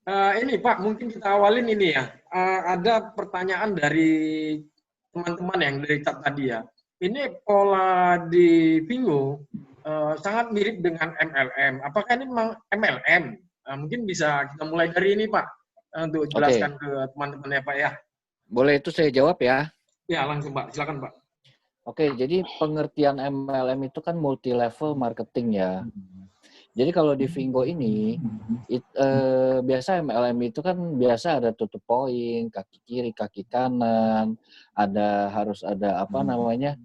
Ini Pak, mungkin kita awalin ini ya. Ada pertanyaan dari teman-teman yang dari chat tadi ya. Ini pola di Vingo sangat mirip dengan MLM. Apakah ini memang MLM? Mungkin bisa kita mulai dari ini Pak, untuk jelaskan ke teman-teman ya Pak ya. Boleh itu saya jawab ya? Ya langsung Pak, silakan Pak. Oke, jadi pengertian MLM itu kan multi level marketing ya. Jadi kalau di Vingo ini, biasa MLM itu kan biasa ada tutup poin, kaki kiri, kaki kanan, harus ada apa namanya,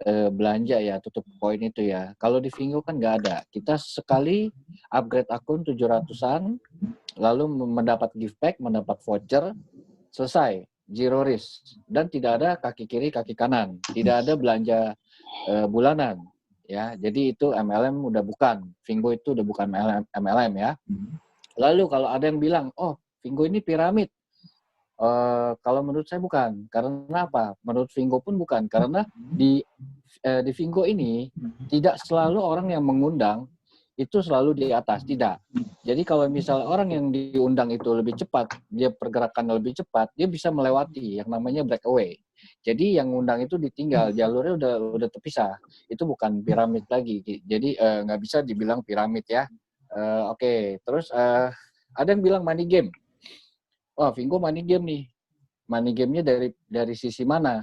belanja ya, tutup poin itu ya. Kalau di Vingo kan nggak ada. Kita sekali upgrade akun 700-an, lalu mendapat gift pack, mendapat voucher, selesai. Zero risk. Dan tidak ada kaki kiri, kaki kanan. Tidak ada belanja bulanan. Ya, jadi itu MLM udah bukan. Vingo itu udah bukan MLM ya. Lalu kalau ada yang bilang, oh Vingo ini piramid. Kalau menurut saya bukan. Karena apa? Menurut Vingo pun bukan. Karena di Vingo ini tidak selalu orang yang mengundang itu selalu di atas, tidak. Jadi kalau misalnya orang yang diundang itu lebih cepat, dia pergerakan lebih cepat, dia bisa melewati yang namanya breakaway. Jadi yang undang itu ditinggal, jalurnya udah terpisah. Itu bukan piramid lagi. Jadi nggak bisa dibilang piramid ya. Oke. Terus ada yang bilang money game. Oh, Vingo money game nih. Money game-nya dari sisi mana?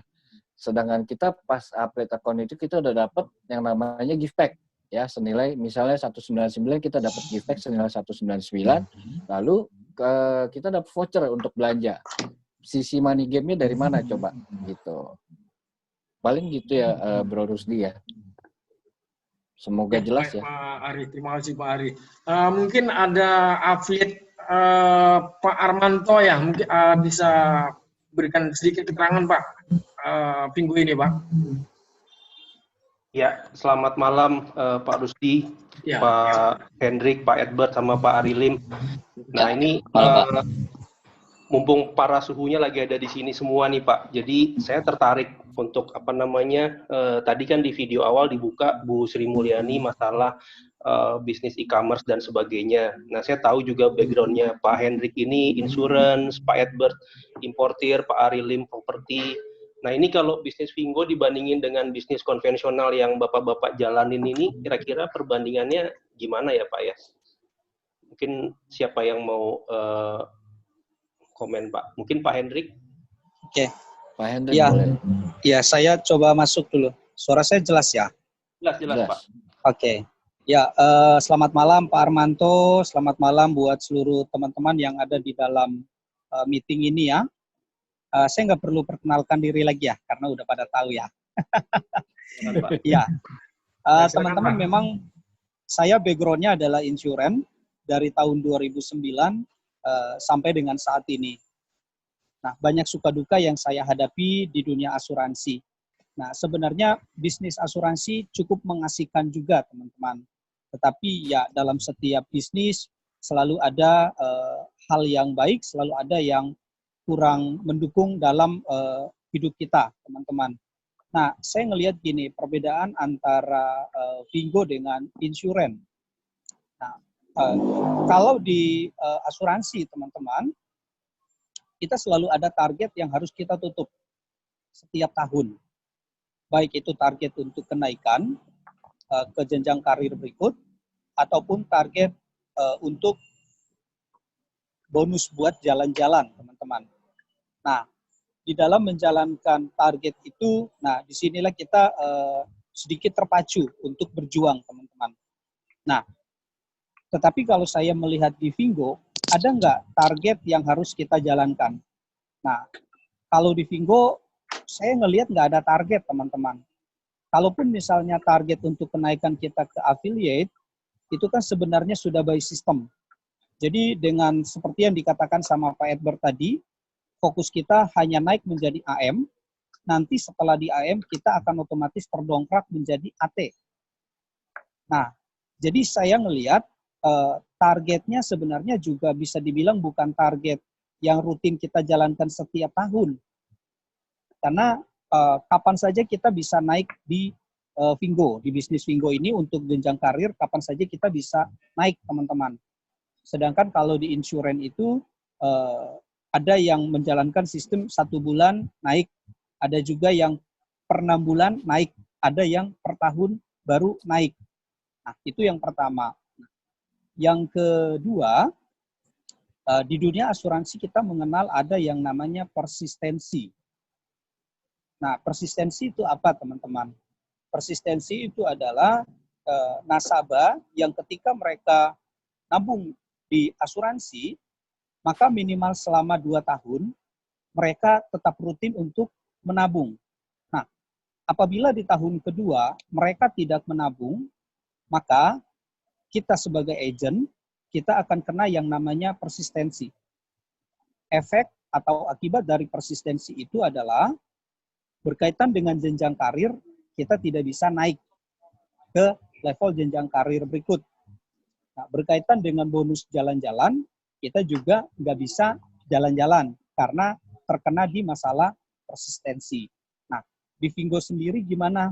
Sedangkan kita pas upgrade account itu kita udah dapat yang namanya gift pack. Ya, senilai misalnya 199 kita dapat gift pack senilai 199, lalu kita dapat voucher untuk belanja. Sisi money game-nya dari mana coba gitu. Paling gitu ya Bro Rusdi ya. Semoga jelas ya. Pak Ari, terima kasih Pak Ari. Mungkin ada affiliate Pak Armanto ya, mungkin bisa berikan sedikit keterangan Pak Vingo ini Pak. Ya, selamat malam Pak Rusdi, ya. Pak Hendrik, Pak Edbert, sama Pak Arilim. Nah ini mumpung para suhunya lagi ada di sini semua nih Pak. Jadi saya tertarik untuk tadi kan di video awal dibuka Bu Sri Mulyani masalah bisnis e-commerce dan sebagainya. Nah saya tahu juga backgroundnya Pak Hendrik ini insurance, Pak Edbert importir, Pak Arilim properti. Nah ini kalau bisnis Vingo dibandingin dengan bisnis konvensional yang bapak-bapak jalanin ini, kira-kira perbandingannya gimana ya Pak ya? Mungkin siapa yang mau komen Pak? Mungkin Pak Hendrik? Oke. Pak Hendrik ya, boleh. Ya, saya coba masuk dulu. Suara saya jelas ya? Jelas Pak. Oke. Ya, selamat malam Pak Armanto, selamat malam buat seluruh teman-teman yang ada di dalam meeting ini ya. Saya nggak perlu perkenalkan diri lagi ya, karena udah pada tahu ya. Ya, teman-teman memang saya background-nya adalah insurance dari tahun 2009 sampai dengan saat ini. Nah, banyak suka duka yang saya hadapi di dunia asuransi. Nah, sebenarnya bisnis asuransi cukup mengasihkan juga teman-teman. Tetapi ya dalam setiap bisnis selalu ada hal yang baik, selalu ada yang kurang mendukung dalam hidup kita, teman-teman. Nah, saya ngelihat gini, perbedaan antara Vingo dengan insurance. Nah, kalau di asuransi, teman-teman, kita selalu ada target yang harus kita tutup setiap tahun. Baik itu target untuk kenaikan ke jenjang karir berikut, ataupun target untuk bonus buat jalan-jalan, teman-teman. Nah, di dalam menjalankan target itu, nah disinilah kita sedikit terpacu untuk berjuang, teman-teman. Nah, tetapi kalau saya melihat di Vingo, ada nggak target yang harus kita jalankan? Nah, kalau di Vingo, saya ngelihat nggak ada target, teman-teman. Kalaupun misalnya target untuk kenaikan kita ke affiliate, itu kan sebenarnya sudah by system. Jadi dengan seperti yang dikatakan sama Pak Edbert tadi, fokus kita hanya naik menjadi AM, nanti setelah di AM kita akan otomatis terdongkrak menjadi AT. Nah, jadi saya ngelihat targetnya sebenarnya juga bisa dibilang bukan target yang rutin kita jalankan setiap tahun. Karena kapan saja kita bisa naik di Vingo, di bisnis Vingo ini untuk jenjang karir, kapan saja kita bisa naik, teman-teman. Sedangkan kalau di insurance itu ada yang menjalankan sistem 1 bulan naik, ada juga yang per 6 bulan naik, ada yang per tahun baru naik. Nah, itu yang pertama. Yang kedua, di dunia asuransi kita mengenal ada yang namanya persistensi. Nah, persistensi itu apa, teman-teman? Persistensi itu adalah nasabah yang ketika mereka nabung di asuransi, maka minimal selama 2 tahun mereka tetap rutin untuk menabung. Nah, apabila di tahun kedua mereka tidak menabung, maka kita sebagai agent, kita akan kena yang namanya persistensi. Efek atau akibat dari persistensi itu adalah berkaitan dengan jenjang karir, kita tidak bisa naik ke level jenjang karir berikut. Nah, berkaitan dengan bonus jalan-jalan, kita juga nggak bisa jalan-jalan karena terkena di masalah persistensi. Nah, di Fingo sendiri gimana?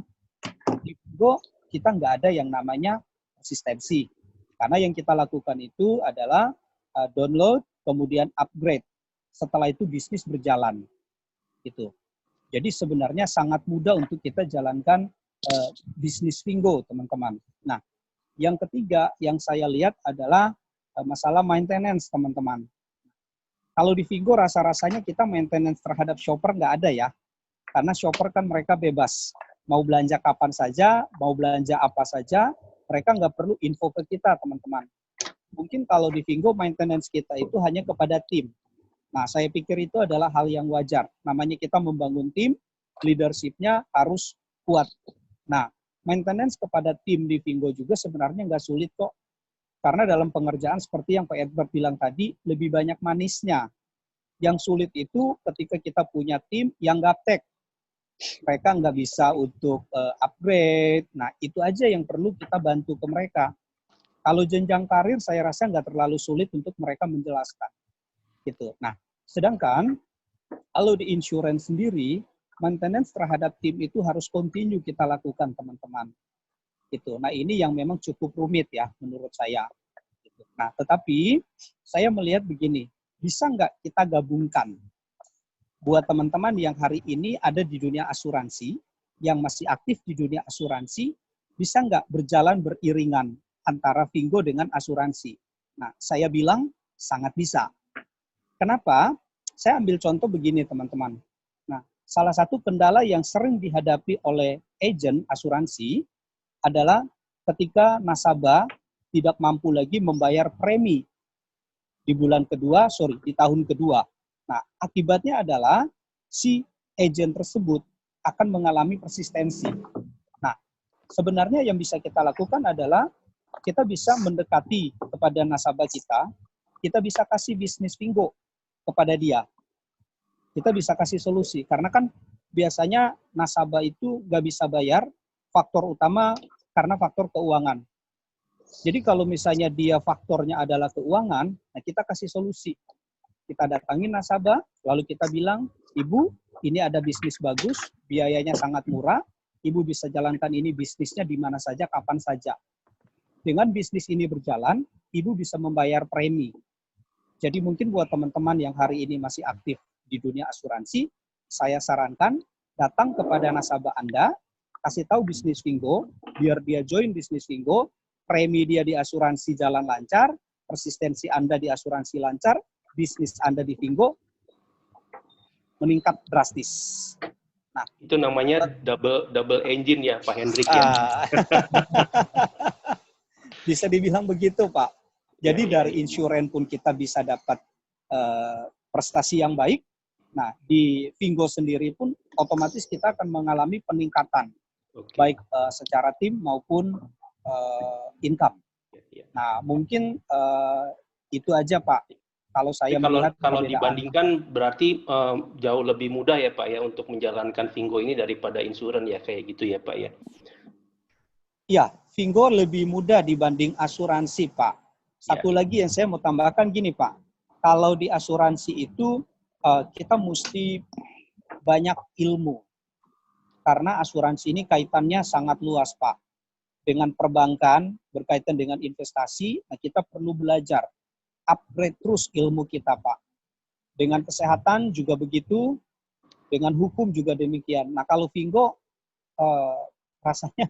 Di Fingo kita nggak ada yang namanya persistensi. Karena yang kita lakukan itu adalah download, kemudian upgrade. Setelah itu bisnis berjalan. Gitu. Jadi sebenarnya sangat mudah untuk kita jalankan bisnis Fingo, teman-teman. Nah, yang ketiga yang saya lihat adalah masalah maintenance, teman-teman. Kalau di Fingo rasa-rasanya kita maintenance terhadap shopper nggak ada ya. Karena shopper kan mereka bebas. Mau belanja kapan saja, mau belanja apa saja, mereka nggak perlu info ke kita, teman-teman. Mungkin kalau di Fingo maintenance kita itu hanya kepada tim. Nah, saya pikir itu adalah hal yang wajar. Namanya kita membangun tim, leadership-nya harus kuat. Nah, maintenance kepada tim di Fingo juga sebenarnya nggak sulit kok. Karena dalam pengerjaan seperti yang Pak Edward bilang tadi, lebih banyak manisnya. Yang sulit itu ketika kita punya tim yang gaptek. Mereka nggak bisa untuk upgrade. Nah, itu aja yang perlu kita bantu ke mereka. Kalau jenjang karir, saya rasa nggak terlalu sulit untuk mereka menjelaskan. Gitu. Nah, sedangkan kalau di insurance sendiri, maintenance terhadap tim itu harus continue kita lakukan, teman-teman. Gitu. Nah, ini yang memang cukup rumit ya, menurut saya. Gitu. Nah, tetapi saya melihat begini, bisa nggak kita gabungkan buat teman-teman yang hari ini ada di dunia asuransi, yang masih aktif di dunia asuransi, bisa nggak berjalan beriringan antara Fingo dengan asuransi? Nah, saya bilang sangat bisa. Kenapa? Saya ambil contoh begini, teman-teman. Nah, salah satu kendala yang sering dihadapi oleh agen asuransi adalah ketika nasabah tidak mampu lagi membayar premi di tahun kedua. Nah, akibatnya adalah si agen tersebut akan mengalami persistensi. Nah, sebenarnya yang bisa kita lakukan adalah kita bisa mendekati kepada nasabah kita bisa kasih bisnis Fingo kepada dia. Kita bisa kasih solusi. Karena kan biasanya nasabah itu nggak bisa bayar, faktor utama karena faktor keuangan. Jadi kalau misalnya dia faktornya adalah keuangan, nah kita kasih solusi. Kita datangi nasabah, lalu kita bilang, Ibu, ini ada bisnis bagus, biayanya sangat murah, Ibu bisa jalankan ini bisnisnya di mana saja, kapan saja. Dengan bisnis ini berjalan, Ibu bisa membayar premi. Jadi mungkin buat teman-teman yang hari ini masih aktif di dunia asuransi, saya sarankan datang kepada nasabah Anda, kasih tahu bisnis Fingo, biar dia join bisnis Fingo, premi dia di asuransi jalan lancar, persistensi Anda di asuransi lancar, bisnis Anda di Fingo meningkat drastis. Nah, itu namanya double engine ya, Pak Hendrik ya. Bisa dibilang begitu, Pak. Jadi dari insurance pun kita bisa dapat prestasi yang baik. Nah, di Fingo sendiri pun otomatis kita akan mengalami peningkatan, baik secara tim maupun income. Nah, mungkin itu aja, Pak. Kalau saya melihat kalau dibandingkan berarti jauh lebih mudah ya, Pak ya, untuk menjalankan Fingo ini daripada insurance ya, kayak gitu ya, Pak ya. Iya, Fingo lebih mudah dibanding asuransi, Pak. Satu lagi yang saya mau tambahkan gini, Pak. Kalau di asuransi itu kita mesti banyak ilmu. Karena asuransi ini kaitannya sangat luas, Pak. Dengan perbankan, berkaitan dengan investasi, nah kita perlu belajar. upgrade terus ilmu kita, Pak. Dengan kesehatan juga begitu, dengan hukum juga demikian. Nah, kalau Vingo rasanya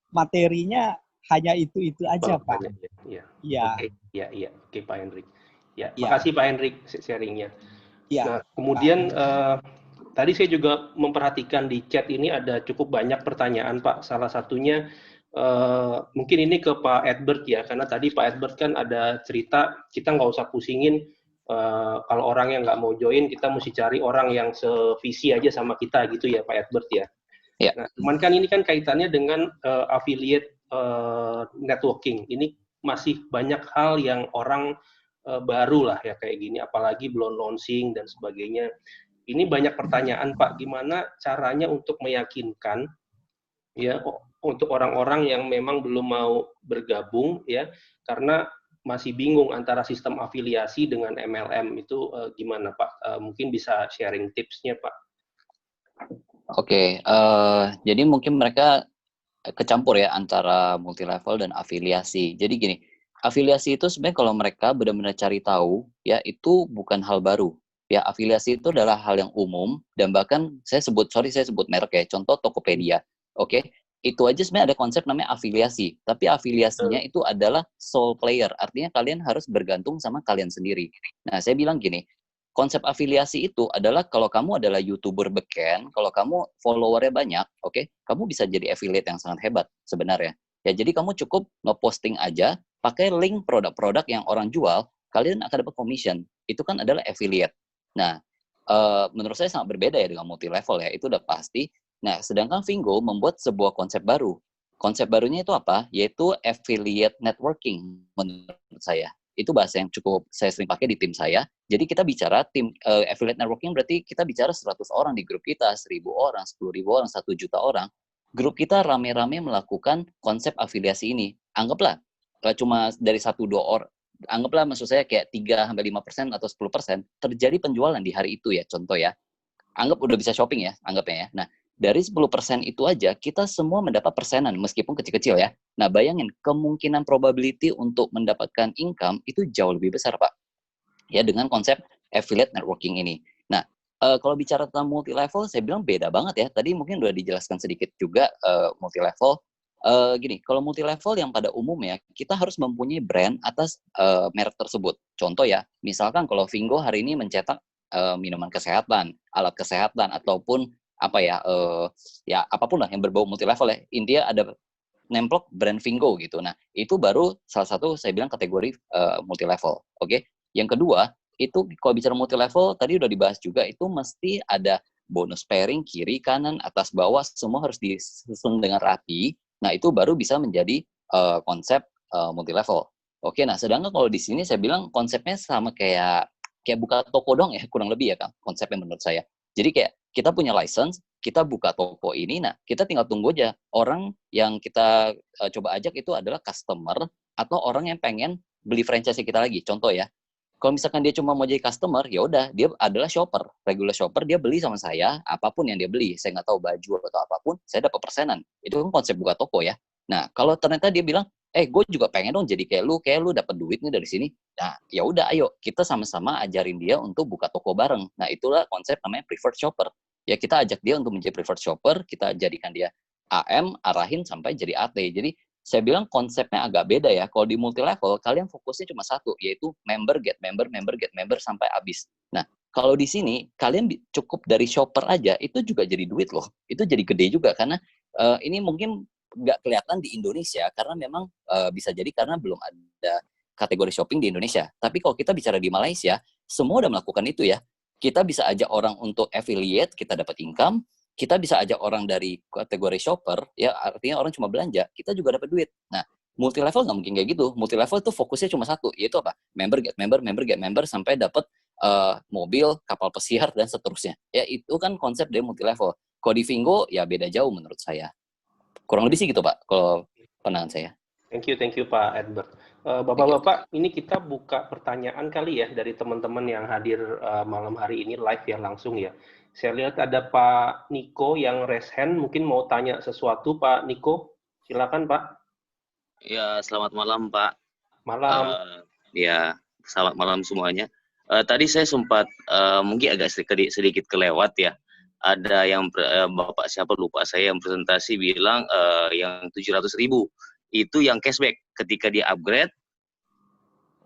materinya hanya itu aja, Pak. Iya. Iya. Iya. Oke, Pak Hendrik. Ya, Ya. makasih Pak Hendrik sharingnya. Ya. Nah, kemudian tadi saya juga memperhatikan di chat ini ada cukup banyak pertanyaan, Pak. Salah satunya mungkin ini ke Pak Edward ya, karena tadi Pak Edward kan ada cerita kita nggak usah pusingin kalau orang yang nggak mau join, kita mesti cari orang yang sevisi aja sama kita gitu ya, Pak Edward ya. Ya. Nah, cuman kan ini kan kaitannya dengan affiliate networking. Ini masih banyak hal yang orang baru lah ya kayak gini, apalagi belum launching dan sebagainya. Ini banyak pertanyaan, Pak, gimana caranya untuk meyakinkan ya untuk orang-orang yang memang belum mau bergabung ya, karena masih bingung antara sistem afiliasi dengan MLM itu gimana, Pak? Mungkin bisa sharing tipsnya, Pak. Oke, jadi mungkin mereka kecampur ya antara multi level dan afiliasi. Jadi gini, afiliasi itu sebenarnya kalau mereka benar-benar cari tahu ya itu bukan hal baru. Ya, afiliasi itu adalah hal yang umum dan bahkan saya sebut merek ya, contoh Tokopedia. Oke, itu aja sebenarnya ada konsep namanya afiliasi, tapi afiliasinya itu adalah sole player, artinya kalian harus bergantung sama kalian sendiri. Nah, saya bilang gini, konsep afiliasi itu adalah kalau kamu adalah YouTuber beken, kalau kamu followernya banyak, oke, kamu bisa jadi affiliate yang sangat hebat sebenarnya. Ya, jadi kamu cukup nge-posting aja, pakai link produk-produk yang orang jual, kalian akan dapat commission. Itu kan adalah affiliate. Nah, menurut saya sangat berbeda ya dengan multi level ya, itu udah pasti. Nah, sedangkan Vingo membuat sebuah konsep baru. Konsep barunya itu apa? Yaitu affiliate networking menurut saya. Itu bahasa yang cukup saya sering pakai di tim saya. Jadi kita bicara tim affiliate networking berarti kita bicara 100 orang di grup kita, 1.000 orang, 10.000 orang, 1 juta orang. Grup kita rame-rame melakukan konsep afiliasi ini. Anggaplah cuma dari 1-2 orang, anggaplah maksud saya kayak 3-5% atau 10% terjadi penjualan di hari itu ya, contoh ya. Anggap udah bisa shopping ya, anggapnya ya. Nah, dari 10% itu aja, kita semua mendapat persenan, meskipun kecil-kecil ya. Nah, bayangin, kemungkinan probability untuk mendapatkan income itu jauh lebih besar, Pak. Ya, dengan konsep affiliate networking ini. Nah, kalau bicara tentang multi-level, saya bilang beda banget ya. Tadi mungkin udah dijelaskan sedikit juga multi-level. Gini, kalau multi-level yang pada umumnya, kita harus mempunyai brand atas merek tersebut. Contoh ya, misalkan kalau Vingo hari ini mencetak minuman kesehatan, alat kesehatan, ataupun apa ya, ya apapun lah yang berbau multi level ya. Intinya ada nemplok brand Vingo gitu. Nah, itu baru salah satu saya bilang kategori multi level. Oke. Yang kedua, itu kalau bicara multi level tadi udah dibahas juga, itu mesti ada bonus pairing kiri, kanan, atas, bawah, semua harus disusun dengan rapi. Nah, itu baru bisa menjadi konsep multi level. Oke, nah sedangkan kalau di sini saya bilang konsepnya sama kayak buka toko dong ya, kurang lebih ya Kang, konsepnya menurut saya. Jadi kayak kita punya license, kita buka toko ini, nah kita tinggal tunggu aja orang yang kita coba ajak itu adalah customer atau orang yang pengen beli franchise kita lagi. Contoh ya, kalau misalkan dia cuma mau jadi customer, ya udah dia adalah shopper, regular shopper, dia beli sama saya apapun yang dia beli, saya nggak tahu baju atau apapun, saya dapat persenan. Itu kan konsep buka toko ya. Nah kalau ternyata dia bilang, gue juga pengen dong jadi kayak lu dapat duit nih dari sini. Nah, ya udah ayo kita sama-sama ajarin dia untuk buka toko bareng. Nah, itulah konsep namanya preferred shopper. Ya kita ajak dia untuk menjadi preferred shopper, kita jadikan dia AM, arahin sampai jadi AT. Jadi saya bilang konsepnya agak beda ya. Kalau di multi level kalian fokusnya cuma satu, yaitu member get member sampai habis. Nah, kalau di sini kalian cukup dari shopper aja itu juga jadi duit loh. Itu jadi gede juga karena ini mungkin nggak kelihatan di Indonesia karena memang bisa jadi karena belum ada kategori shopping di Indonesia. Tapi kalau kita bicara di Malaysia, semua udah melakukan itu ya. Kita bisa ajak orang untuk affiliate, kita dapat income. Kita bisa ajak orang dari kategori shopper, ya artinya orang cuma belanja, kita juga dapat duit. Nah, multi level nggak mungkin kayak gitu. Multi level tuh fokusnya cuma satu, yaitu apa? Member get member sampai dapat mobil, kapal pesiar dan seterusnya. Ya itu kan konsep dari multi level. Kalau di Vingo ya beda jauh menurut saya. Kurang lebih sih gitu Pak, kalau pandangan saya. Thank you Pak Edward. Bapak-bapak, ini kita buka pertanyaan kali ya dari teman-teman yang hadir malam hari ini live ya langsung ya. Saya lihat ada Pak Niko yang raise hand, mungkin mau tanya sesuatu Pak Niko. Silakan Pak. Ya, selamat malam Pak. Malam. Ya, Selamat malam semuanya. Tadi saya sempat mungkin agak sedikit kelewat ya. Ada yang Bapak siapa lupa saya yang presentasi bilang yang 700.000 itu yang cashback ketika dia upgrade.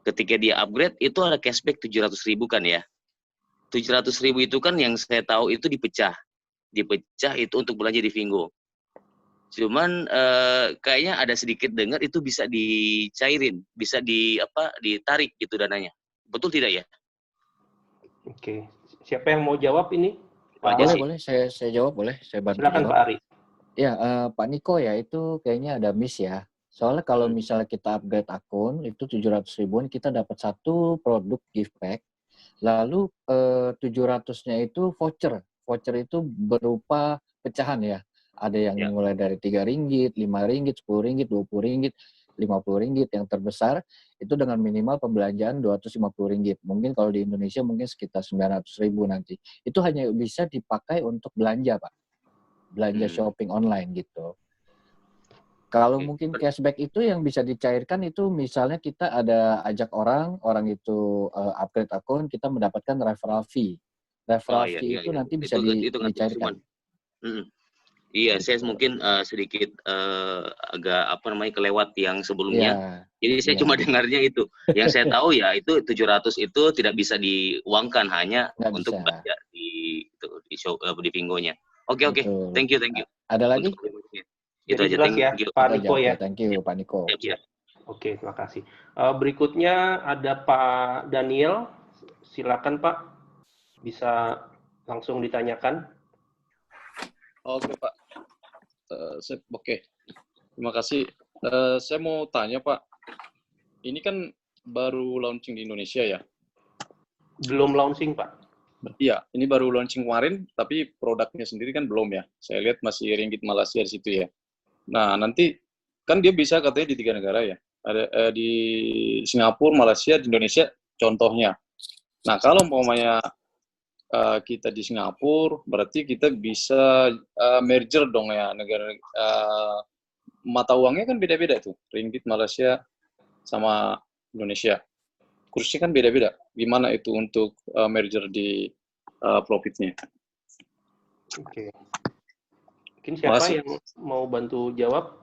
Ketika dia upgrade itu ada cashback 700.000 kan ya. 700.000 itu kan yang saya tahu itu dipecah itu untuk belanja di Vingo. Cuman kayaknya ada sedikit dengar itu bisa dicairin, bisa ditarik gitu dananya. Betul tidak ya? Oke, siapa yang mau jawab ini? Pak Boleh, Ari? boleh. Saya jawab, boleh. Saya bantu Silakan jawab. Pak Ari. Ya, Pak Niko ya, itu kayaknya ada miss ya. Soalnya kalau misalnya kita upgrade akun, itu 700.000-an, kita dapat satu produk gift pack. Lalu 700-nya itu voucher. Voucher itu berupa pecahan ya. Ada yang mulai dari Rp3, Rp5, Rp10, Rp20, Rp50. Yang terbesar itu dengan minimal pembelanjaan Rp250. Mungkin kalau di Indonesia mungkin sekitar 900.000 nanti. Itu hanya bisa dipakai untuk belanja, Pak. Belanja shopping online gitu. Kalau mungkin cashback itu yang bisa dicairkan itu misalnya kita ada ajak orang itu upgrade akun, kita mendapatkan referral fee. Referral fee itu nanti bisa dicairkan. Iya, saya mungkin sedikit agak kelewat yang sebelumnya. Jadi saya cuma dengarnya itu. Yang saya tahu ya itu 700 itu tidak bisa diuangkan, hanya untuk belanja di Vingo-nya. Oke. Thank you. Ada lagi? Itu aja, thank you. Pak Niko ya. Thank you, Pak Niko. Oke, terima kasih. Berikutnya ada Pak Daniel. Silakan Pak, bisa langsung ditanyakan. Oke Pak. Oke, terima kasih. Saya mau tanya Pak, ini kan baru launching di Indonesia ya? Belum launching Pak. Iya, ini baru launching kemarin, tapi produknya sendiri kan belum ya. Saya lihat masih ringgit Malaysia di situ ya. Nah, nanti kan dia bisa katanya di 3 negara ya. Ada di Singapura, Malaysia, di Indonesia contohnya. Nah, kalau umpamanya kita di Singapura, berarti kita bisa merger dong ya negara mata uangnya kan beda-beda tuh, ringgit Malaysia sama Indonesia. Kursnya kan beda-beda. Gimana itu untuk merger di profitnya? Oke. Mungkin siapa yang mau bantu jawab?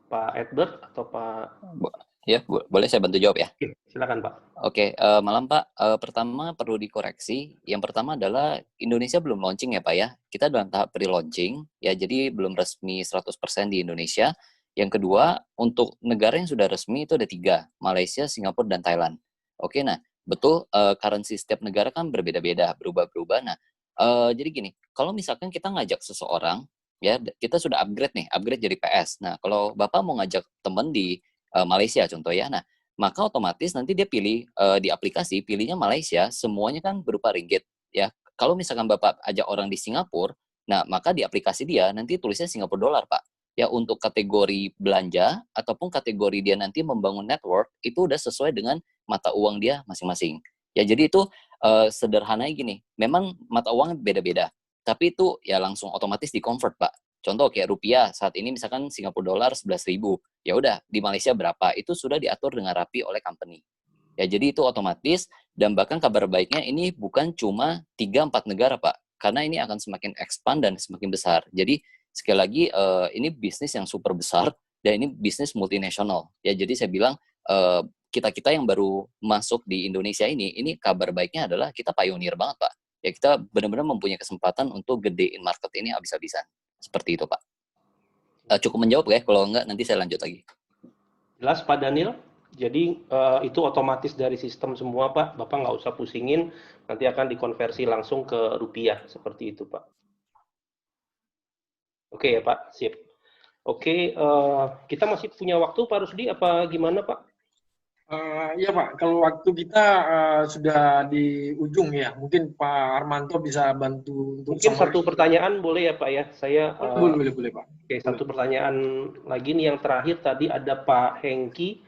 Pak Edward atau Pak? Ya, boleh saya bantu jawab ya? Oke, silakan Pak. Oke, malam Pak. Pertama perlu dikoreksi. Yang pertama adalah Indonesia belum launching ya Pak ya. Kita dalam tahap pre-launching, ya jadi belum resmi 100% di Indonesia. Yang kedua, untuk negara yang sudah resmi itu ada 3, Malaysia, Singapura, dan Thailand. Oke, nah betul currency setiap negara kan berbeda-beda, berubah-berubah. Nah, jadi gini, kalau misalkan kita ngajak seseorang, ya kita sudah upgrade jadi PS. Nah, kalau Bapak mau ngajak teman di Malaysia contoh ya, nah maka otomatis nanti dia pilih di aplikasi, pilihnya Malaysia, semuanya kan berupa ringgit ya. Kalau misalkan Bapak ajak orang di Singapura, nah maka di aplikasi dia nanti tulisnya Singapura dolar Pak. Ya untuk kategori belanja ataupun kategori dia nanti membangun network itu udah sesuai dengan mata uang dia masing-masing. Ya jadi itu sederhananya gini, memang mata uang beda-beda, tapi itu ya langsung otomatis di-convert Pak. Contoh kayak rupiah saat ini misalkan Singapura dolar 11.000, ya udah di Malaysia berapa itu sudah diatur dengan rapi oleh company. Ya jadi itu otomatis, dan bahkan kabar baiknya ini bukan cuma 3-4 negara Pak, karena ini akan semakin expand dan semakin besar. Jadi sekali lagi ini bisnis yang super besar dan ini bisnis multinasional. Ya jadi saya bilang kita-kita yang baru masuk di Indonesia ini kabar baiknya adalah kita pioneer banget Pak. Ya kita benar-benar mempunyai kesempatan untuk gedein market ini habis-habisan. Seperti itu Pak. Cukup menjawab ya, kalau enggak nanti saya lanjut lagi. Jelas Pak Daniel? Jadi itu otomatis dari sistem semua Pak, Bapak nggak usah pusingin, nanti akan dikonversi langsung ke rupiah, seperti itu Pak. Oke ya Pak, sip. Oke, kita masih punya waktu Pak Rusdi, apa gimana Pak? Iya Pak, kalau waktu kita sudah di ujung ya, mungkin Pak Armanto bisa bantu untuk mungkin satu pertanyaan boleh ya Pak ya? Saya boleh Pak. Oke, satu pertanyaan lagi nih yang terakhir tadi ada Pak Hengki,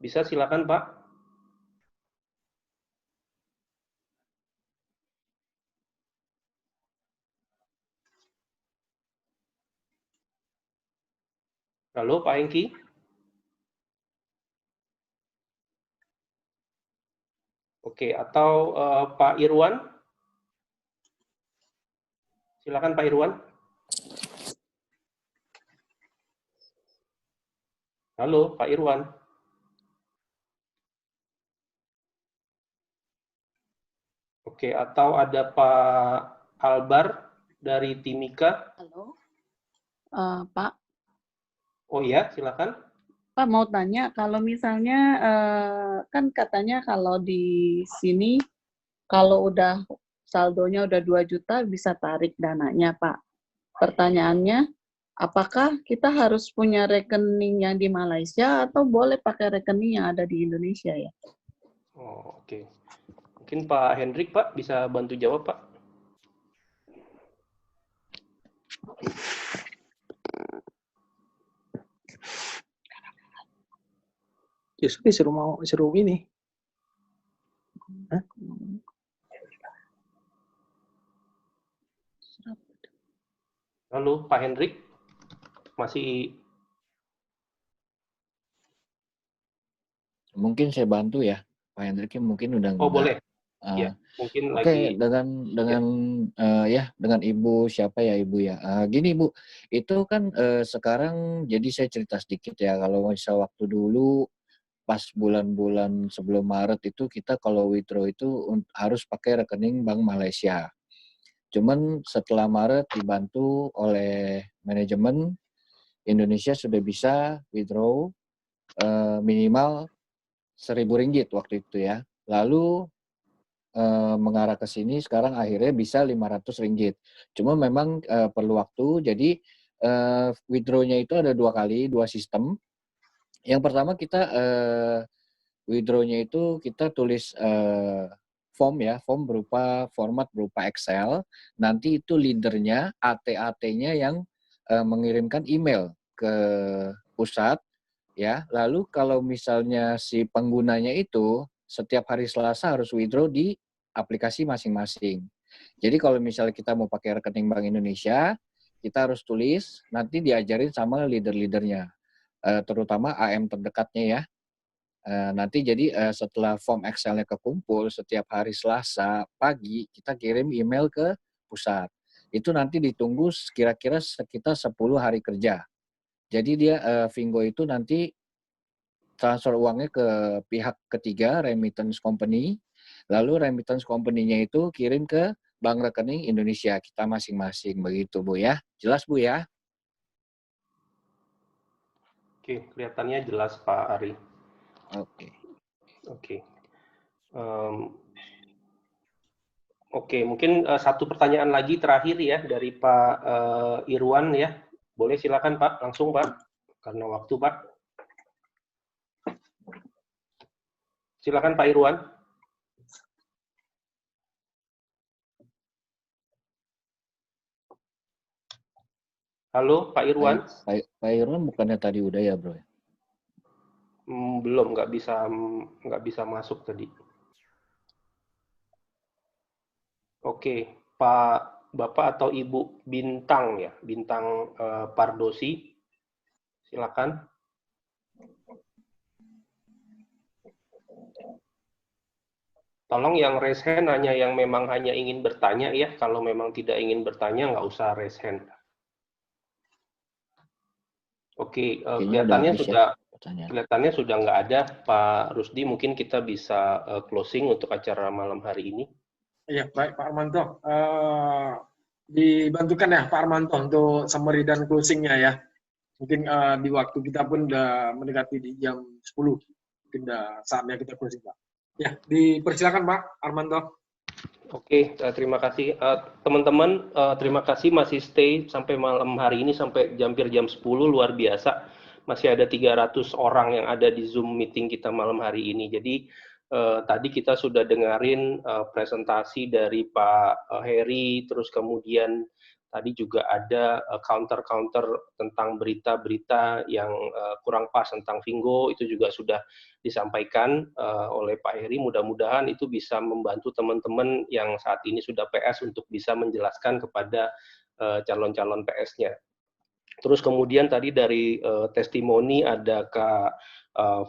bisa silakan Pak. Halo Pak Hengki. Oke, atau Pak Irwan? Silakan Pak Irwan. Halo, Pak Irwan. Oke, atau ada Pak Albar dari Timika. Halo, Pak. Oh iya, silakan. Pak mau tanya, kalau misalnya kan katanya kalau di sini kalau udah saldonya udah 2 juta bisa tarik dananya, Pak. Pertanyaannya, apakah kita harus punya rekening yang di Malaysia atau boleh pakai rekening yang ada di Indonesia ya? Oh, oke. Mungkin Pak Hendrik, Pak, bisa bantu jawab, Pak. Justru disuruh ini. Hah? Halo, Pak Hendrik. Masih... Mungkin saya bantu ya, Pak Hendrik mungkin udah Oh, enggak. boleh. Ya, mungkin Oke, lagi... dengan Ibu siapa ya Ibu ya? Gini Bu, itu kan sekarang jadi saya cerita sedikit ya. Kalau misal waktu dulu pas bulan-bulan sebelum Maret itu kita kalau withdraw itu harus pakai rekening Bank Malaysia. Cuman setelah Maret dibantu oleh manajemen Indonesia sudah bisa withdraw minimal Rp1.000 waktu itu ya. Lalu mengarah ke sini sekarang akhirnya bisa Rp500. Cuma memang perlu waktu. Jadi withdraw-nya itu ada 2 kali, 2 sistem. Yang pertama kita withdraw-nya itu kita tulis form ya, format berupa Excel. Nanti itu leadernya, AT-AT-nya yang mengirimkan email ke pusat ya. Lalu kalau misalnya si penggunanya itu setiap hari Selasa harus withdraw di aplikasi masing-masing. Jadi kalau misalnya kita mau pakai rekening Bank Indonesia, kita harus tulis, nanti diajarin sama leader-leadernya, terutama AM terdekatnya ya. Nanti jadi setelah form Excel-nya kekumpul, setiap hari Selasa pagi kita kirim email ke pusat. Itu nanti ditunggu kira-kira sekitar 10 hari kerja. Jadi dia Vingo itu nanti transfer uangnya ke pihak ketiga, remittance company, lalu remittance company-nya itu kirim ke bank rekening Indonesia kita masing-masing, begitu Bu ya. Jelas Bu ya? Oke, kelihatannya jelas Pak Ari. Oke. Oke, mungkin satu pertanyaan lagi terakhir ya dari Pak Irwan ya. Boleh silakan Pak, langsung Pak, karena waktu Pak. Silakan Pak Irwan. Halo Pak Irwan. Pak Irwan bukannya tadi udah ya Bro? Belum, nggak bisa masuk tadi. Oke, Bapak atau Ibu Bintang ya, Bintang Pardosi, silakan. Tolong yang raise hand hanya yang memang hanya ingin bertanya ya, kalau memang tidak ingin bertanya nggak usah raise hand. Oke, kelihatannya sudah nggak ada Pak Rusdi, mungkin kita bisa closing untuk acara malam hari ini. Iya, baik Pak Armanto. Dibantukan ya Pak Armanto untuk summary dan closing-nya ya. Mungkin di waktu kita pun udah mendekati di jam 10. Mungkin udah saatnya kita closing Pak. Ya, dipersilakan Pak Armanto. Oke, terima kasih. Teman-teman, terima kasih masih stay sampai malam hari ini, sampai hampir jam 10, luar biasa. Masih ada 300 orang yang ada di Zoom meeting kita malam hari ini. Jadi, tadi kita sudah dengerin presentasi dari Pak Heri, terus kemudian tadi juga ada counter-counter tentang berita-berita yang kurang pas tentang Vingo, itu juga sudah disampaikan oleh Pak Heri. Mudah-mudahan itu bisa membantu teman-teman yang saat ini sudah PS untuk bisa menjelaskan kepada calon-calon PS-nya. Terus kemudian tadi dari testimoni ada Kak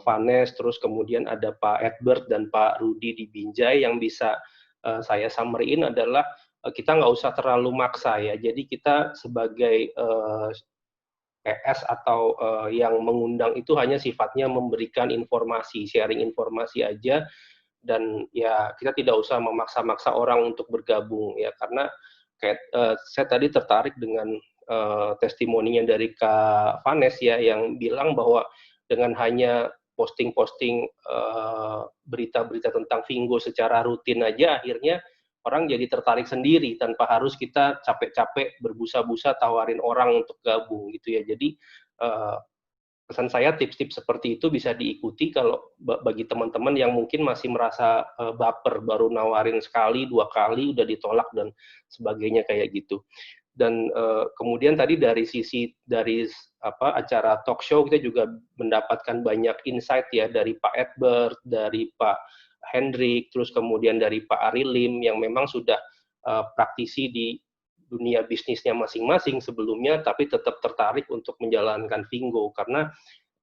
Vanes, terus kemudian ada Pak Edward dan Pak Rudi di Binjai. Yang bisa saya summary-in adalah kita nggak usah terlalu maksa ya. Jadi kita sebagai PS atau yang mengundang itu hanya sifatnya memberikan informasi, sharing informasi aja, dan ya kita tidak usah memaksa-maksa orang untuk bergabung ya, karena kayak saya tadi tertarik dengan testimoninya dari Kak Vanes ya, yang bilang bahwa dengan hanya posting-posting berita-berita tentang Vingo secara rutin aja, akhirnya orang jadi tertarik sendiri tanpa harus kita capek-capek berbusa-busa tawarin orang untuk gabung gitu ya. Jadi pesan saya tips-tips seperti itu bisa diikuti kalau bagi teman-teman yang mungkin masih merasa baper, baru nawarin sekali, 2 kali udah ditolak dan sebagainya kayak gitu. Dan kemudian tadi dari sisi dari acara talk show kita juga mendapatkan banyak insight ya dari Pak Edward, dari Pak Hendrik, terus kemudian dari Pak Ari Lim yang memang sudah praktisi di dunia bisnisnya masing-masing sebelumnya, tapi tetap tertarik untuk menjalankan Vingo karena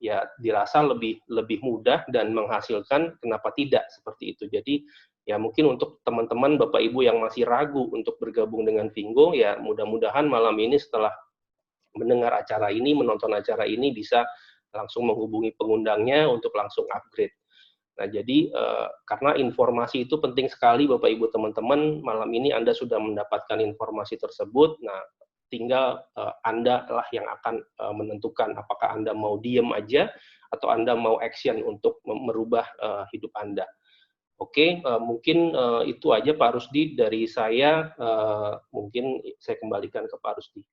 ya dirasa lebih mudah dan menghasilkan, kenapa tidak seperti itu. Jadi ya mungkin untuk teman-teman Bapak Ibu yang masih ragu untuk bergabung dengan Vingo, ya mudah-mudahan malam ini setelah mendengar acara ini, menonton acara ini bisa langsung menghubungi pengundangnya untuk langsung upgrade. Nah, jadi karena informasi itu penting sekali Bapak Ibu teman-teman, malam ini Anda sudah mendapatkan informasi tersebut, nah tinggal Anda lah yang akan menentukan apakah Anda mau diem aja atau Anda mau action untuk merubah hidup Anda. Oke, mungkin itu aja Pak Rusdi dari saya, mungkin saya kembalikan ke Pak Rusdi.